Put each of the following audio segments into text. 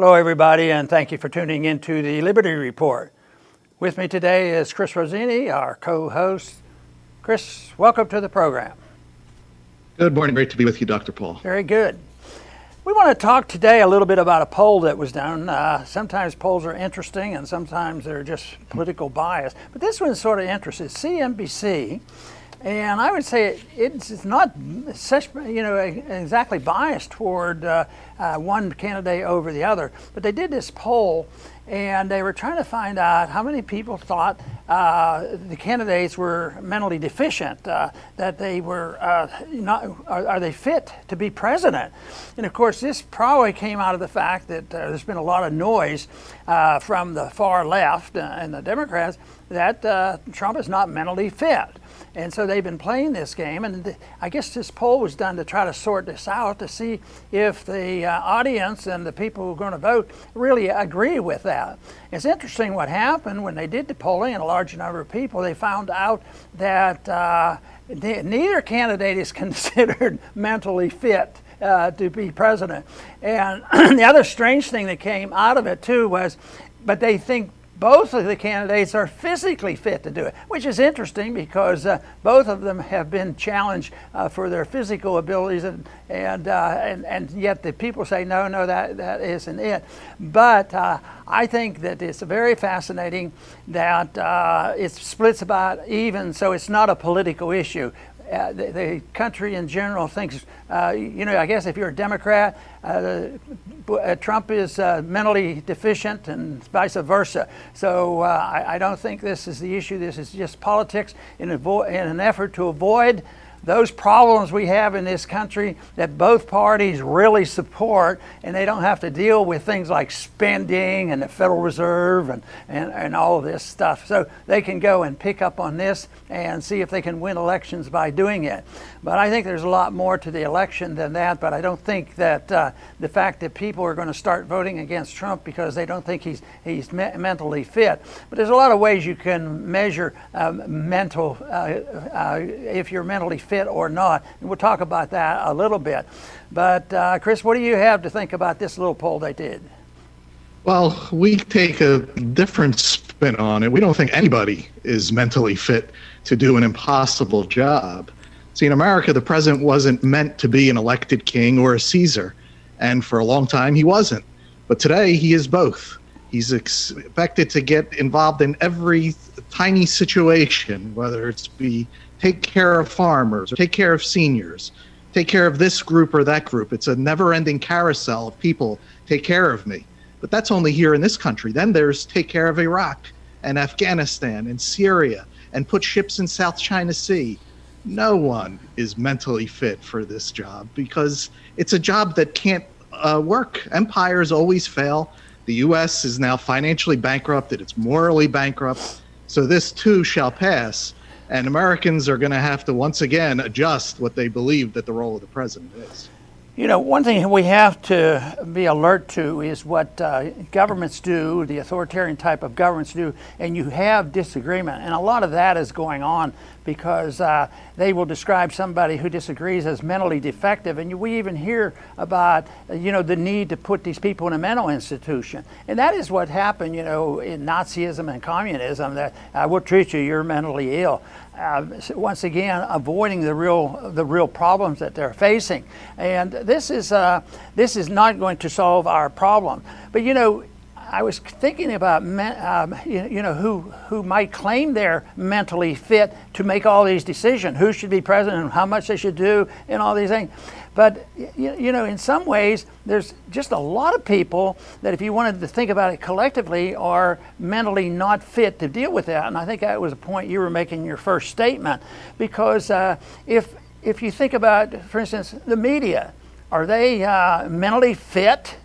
Hello, everybody, and thank you for tuning into the Liberty Report. With me today is Chris Rossini, our co-host. Chris, welcome to the program. Good morning. Great to be with you, Dr. Paul. Very good. We want to talk today a little bit about a poll that was done. Sometimes polls are interesting and sometimes they're just political bias. But this one's sort of interesting. CNBC, and I would say it's not such, exactly biased toward one candidate over the other. But they did this poll, and they were trying to find out how many people thought the candidates were mentally deficient, that they were are they fit to be president? And of course, this probably came out of the fact that there's been a lot of noise from the far left and the Democrats that Trump is not mentally fit. And so they've been playing this game, and I guess this poll was done to try to sort this out to see if the audience and the people who are going to vote really agree with that. It's interesting what happened when they did the polling, and a large number of people, they found out that neither candidate is considered mentally fit to be president. And the other strange thing that came out of it too was, but they think both of the candidates are physically fit to do it, which is interesting because both of them have been challenged for their physical abilities, and yet the people say no, that isn't it. But I think that it's very fascinating that it splits about even, so it's not a political issue. The country in general thinks, I guess if you're a Democrat, Trump is mentally deficient and vice versa. So I don't think this is the issue. This is just politics in an effort to avoid those problems we have in this country that both parties really support, and they don't have to deal with things like spending and the Federal Reserve and all of this stuff. So they can go and pick up on this and see if they can win elections by doing it. But I think there's a lot more to the election than that, but I don't think that the fact that people are going to start voting against Trump because they don't think he's mentally fit. But there's a lot of ways you can measure if you're mentally fit or not, and we'll talk about that a little bit. But Chris, what do you have to think about this little poll they did? Well, we take a different spin on it. We don't think anybody is mentally fit to do an impossible job. See, in America, the president wasn't meant to be an elected king or a Caesar, and for a long time he wasn't. But today he is both. He's expected to get involved in every tiny situation, whether it's take care of farmers, or take care of seniors, take care of this group or that group. It's a never-ending carousel of people, take care of me. But that's only here in this country. Then there's take care of Iraq and Afghanistan and Syria and put ships in South China Sea. No one is mentally fit for this job because it's a job that can't work. Empires always fail. The US is now financially bankrupted. It's morally bankrupt. So this too shall pass. And Americans are going to have to once again adjust what they believe that the role of the president is. One thing we have to be alert to is what governments do, the authoritarian type of governments do, and you have disagreement. And a lot of that is going on because they will describe somebody who disagrees as mentally defective. And we even hear about, the need to put these people in a mental institution. And that is what happened, in Nazism and communism, that we'll treat you, you're mentally ill. Once again, avoiding the real problems that they're facing, and this is not going to solve our problem. But I was thinking about who might claim they're mentally fit to make all these decisions, who should be president, and how much they should do, and all these things. But in some ways, there's just a lot of people that, if you wanted to think about it collectively, are mentally not fit to deal with that. And I think that was a point you were making in your first statement, because if you think about, for instance, the media, are they mentally fit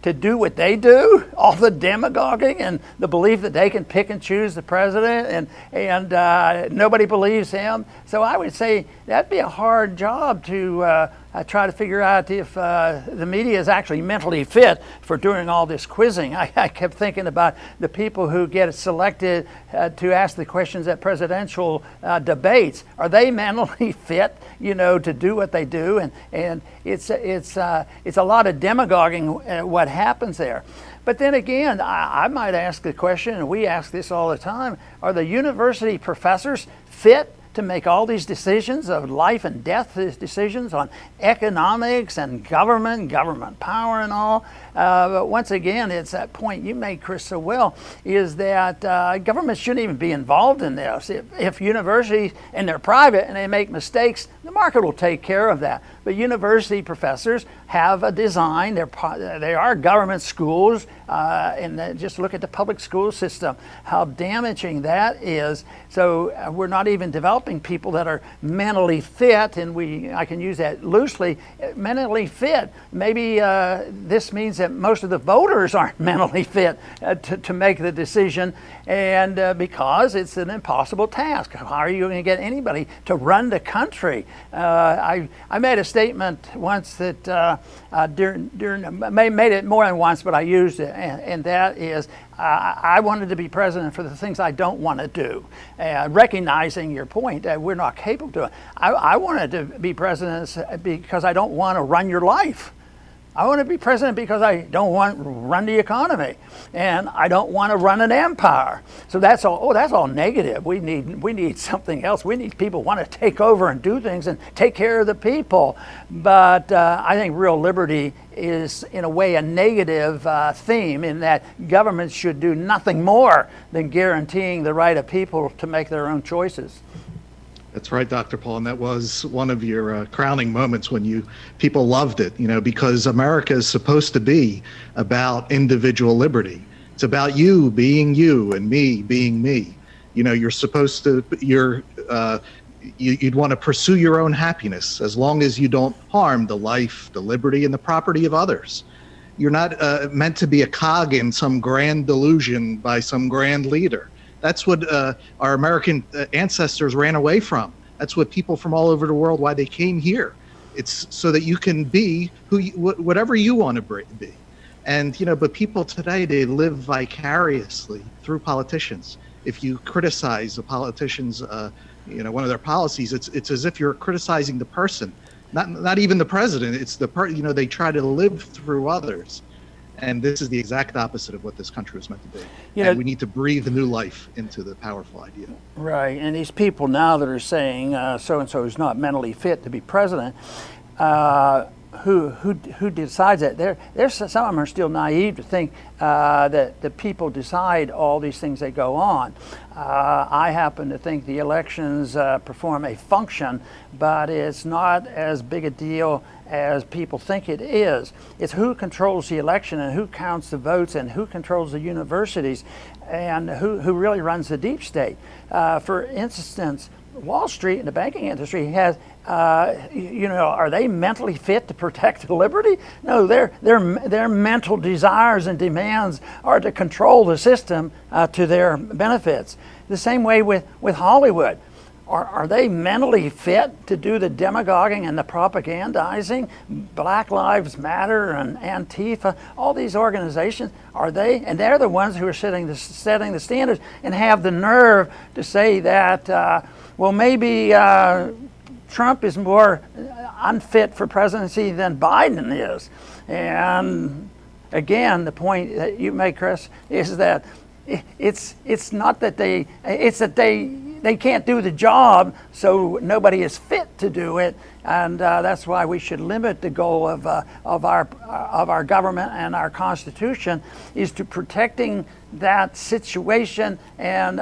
to do what they do, all the demagoguing and the belief that they can pick and choose the president, and nobody believes him. So I would say that'd be a hard job to try to figure out if the media is actually mentally fit for doing all this quizzing. I kept thinking about the people who get selected to ask the questions at presidential debates. Are they mentally fit, to do what they do? And it's a lot of demagoguing what happens there. But then again, I might ask the question, and we ask this all the time, are the university professors fit to make all these decisions of life and death, these decisions on economics and government power and all? But once again, it's that point you made, Chris, so well, is that government shouldn't even be involved in this. If universities, and they're private and they make mistakes, the market will take care of that. But university professors have a design. They are government schools, and just look at the public school system, how damaging that is. So we're not even developing people that are mentally fit, and I can use that loosely, mentally fit. Maybe this means that most of the voters aren't mentally fit to make the decision, and because it's an impossible task. How are you going to get anybody to run the country? I made a statement once that made it more than once, but I used it, and that is, I wanted to be president for the things I don't want to do. Recognizing your point that we're not capable to. I wanted to be president because I don't want to run your life. I want to be president because I don't want to run the economy, and I don't want to run an empire. So that's all. Oh, that's all negative. We need something else. We need people who want to take over and do things and take care of the people. But I think real liberty is, in a way, a negative theme, in that governments should do nothing more than guaranteeing the right of people to make their own choices. That's right, Dr. Paul, and that was one of your crowning moments when people loved it, because America is supposed to be about individual liberty. It's about you being you and me being me. You're supposed to, you'd want to pursue your own happiness as long as you don't harm the life, the liberty, and the property of others. You're not meant to be a cog in some grand delusion by some grand leader. That's what our American ancestors ran away from. That's what people from all over the world, why they came here. It's so that you can be whatever you want to be. And, but people today, they live vicariously through politicians. If you criticize a politician's, one of their policies, it's as if you're criticizing the person, not even the president. It's they try to live through others. And this is the exact opposite of what this country was meant to be. And we need to breathe a new life into the powerful idea. Right, and these people now that are saying so-and-so is not mentally fit to be president, who decides that? There's some of them are still naive to think that the people decide all these things that go on. I happen to think the elections perform a function, but it's not as big a deal as people think it is. It's who controls the election and who counts the votes and who controls the universities and who really runs the deep state. For instance, Wall Street and the banking industry has, are they mentally fit to protect liberty? No, their mental desires and demands are to control the system to their benefits. The same way with Hollywood. Are they mentally fit to do the demagoguing and the propagandizing? Black Lives Matter and Antifa, all these organizations, are they? And they're the ones who are setting the standards and have the nerve to say that, maybe Trump is more unfit for presidency than Biden is. And again, the point that you make, Chris, is that it's not that it's that they can't do the job, so nobody is fit to do it, and that's why we should limit the goal of our government and our Constitution is to protecting that situation and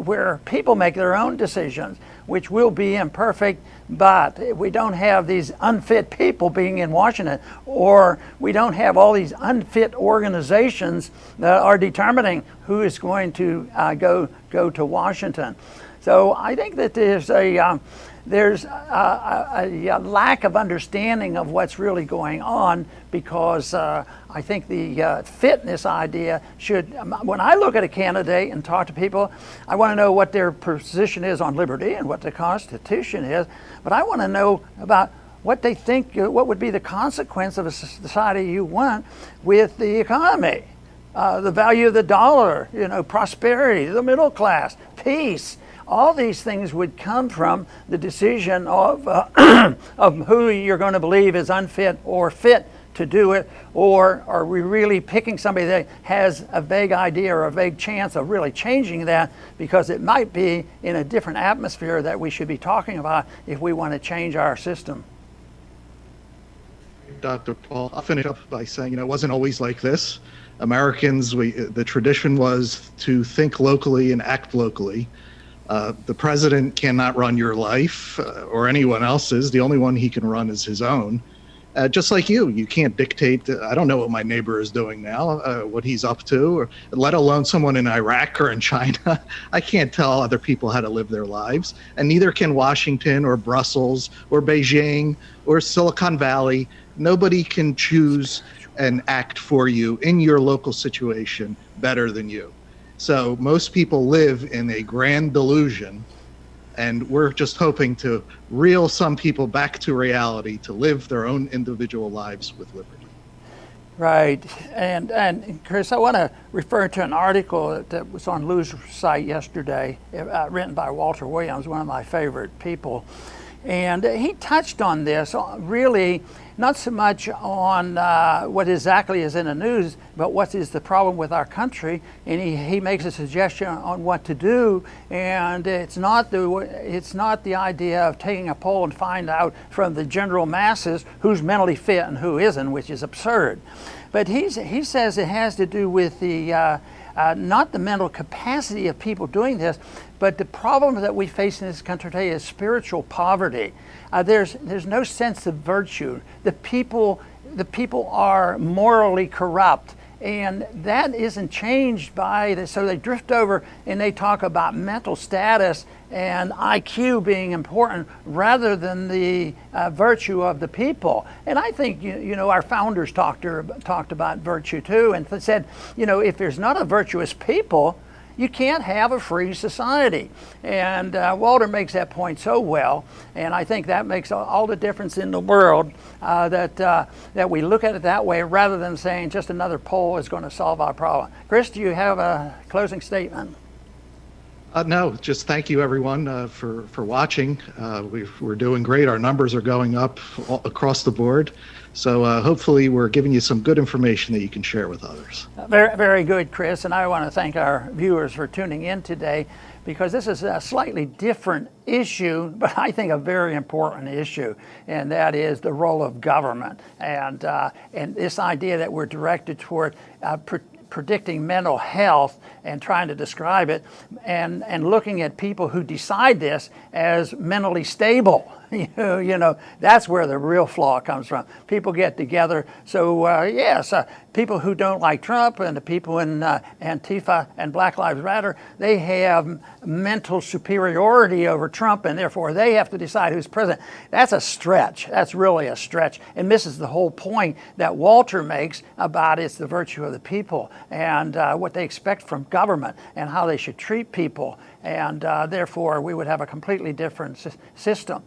where people make their own decisions, which will be imperfect, but we don't have these unfit people being in Washington, or we don't have all these unfit organizations that are determining who is going to go to Washington. So I think that there's a lack of understanding of what's really going on, because I think the fitness idea should, when I look at a candidate and talk to people, I want to know what their position is on liberty and what the Constitution is, but I want to know about what they think, what would be the consequence of a society you want with the economy, the value of the dollar, prosperity, the middle class, peace. All these things would come from the decision of of who you're going to believe is unfit or fit to do it, or are we really picking somebody that has a vague idea or a vague chance of really changing that, because it might be in a different atmosphere that we should be talking about if we want to change our system. Dr. Paul, I'll finish up by saying, it wasn't always like this. Americans, the tradition was to think locally and act locally. The president cannot run your life or anyone else's. The only one he can run is his own. Just like you can't dictate. I don't know what my neighbor is doing now, what he's up to, or let alone someone in Iraq or in China. I can't tell other people how to live their lives, and neither can Washington or Brussels or Beijing or Silicon Valley. Nobody can choose and act for you in your local situation better than you. So most people live in a grand delusion, and we're just hoping to reel some people back to reality to live their own individual lives with liberty. Right. And Chris, I want to refer to an article that was on Lou's site yesterday, written by Walter Williams, one of my favorite people. And he touched on this, really not so much on what exactly is in the news, but what is the problem with our country. And he makes a suggestion on what to do. And it's not the idea of taking a poll and find out from the general masses who's mentally fit and who isn't, which is absurd. But he says it has to do with the not the mental capacity of people doing this, but the problem that we face in this country today is spiritual poverty. There's no sense of virtue. The people are morally corrupt, and that isn't changed by this. So they drift over and they talk about mental status and IQ being important rather than the virtue of the people. And I think our founders talked about virtue too, and said, if there's not a virtuous people, you can't have a free society. And Walter makes that point so well, and I think that makes all the difference in the world, that we look at it that way rather than saying just another poll is going to solve our problem. Chris, do you have a closing statement? No, just thank you everyone for watching. We're doing great. Our numbers are going up across the board. So hopefully we're giving you some good information that you can share with others. Very, very good, Chris. And I want to thank our viewers for tuning in today, because this is a slightly different issue, but I think a very important issue, and that is the role of government. And this idea that we're directed toward predicting mental health and trying to describe it, and looking at people who decide this as mentally stable. That's where the real flaw comes from. People get together. So yes, people who don't like Trump and the people in Antifa and Black Lives Matter, they have mental superiority over Trump, and therefore they have to decide who's president. That's a stretch. That's really a stretch, and misses the whole point that Walter makes about it's the virtue of the people and what they expect from government and how they should treat people, and therefore we would have a completely different system.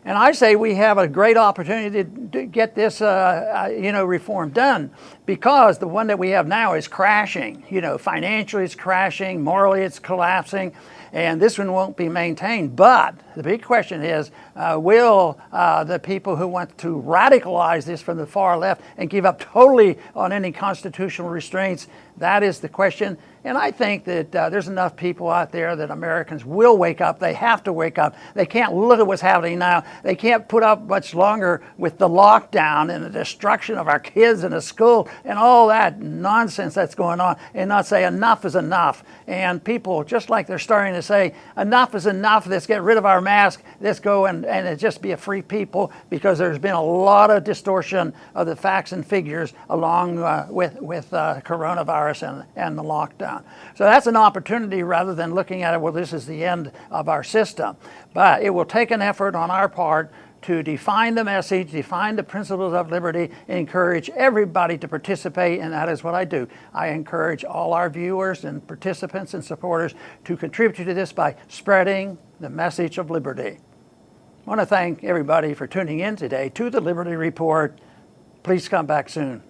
And I say we have a great opportunity to get this, reform done, because the one that we have now is crashing. Financially it's crashing, morally it's collapsing, and this one won't be maintained. But the big question is, will the people who want to radicalize this from the far left and give up totally on any constitutional restraints? That is the question. And I think that there's enough people out there that Americans will wake up. They have to wake up. They can't look at what's happening now. They can't put up much longer with the lockdown and the destruction of our kids in the school and all that nonsense that's going on, and not say enough is enough. And people, just like they're starting to say, enough is enough, let's get rid of our mask, let's go and it just be a free people, because there's been a lot of distortion of the facts and figures along with coronavirus and the lockdown. So that's an opportunity, rather than looking at it, well, this is the end of our system. But it will take an effort on our part to define the message, define the principles of liberty, encourage everybody to participate, and that is what I do. I encourage all our viewers and participants and supporters to contribute to this by spreading the message of liberty. I want to thank everybody for tuning in today to the Liberty Report. Please come back soon.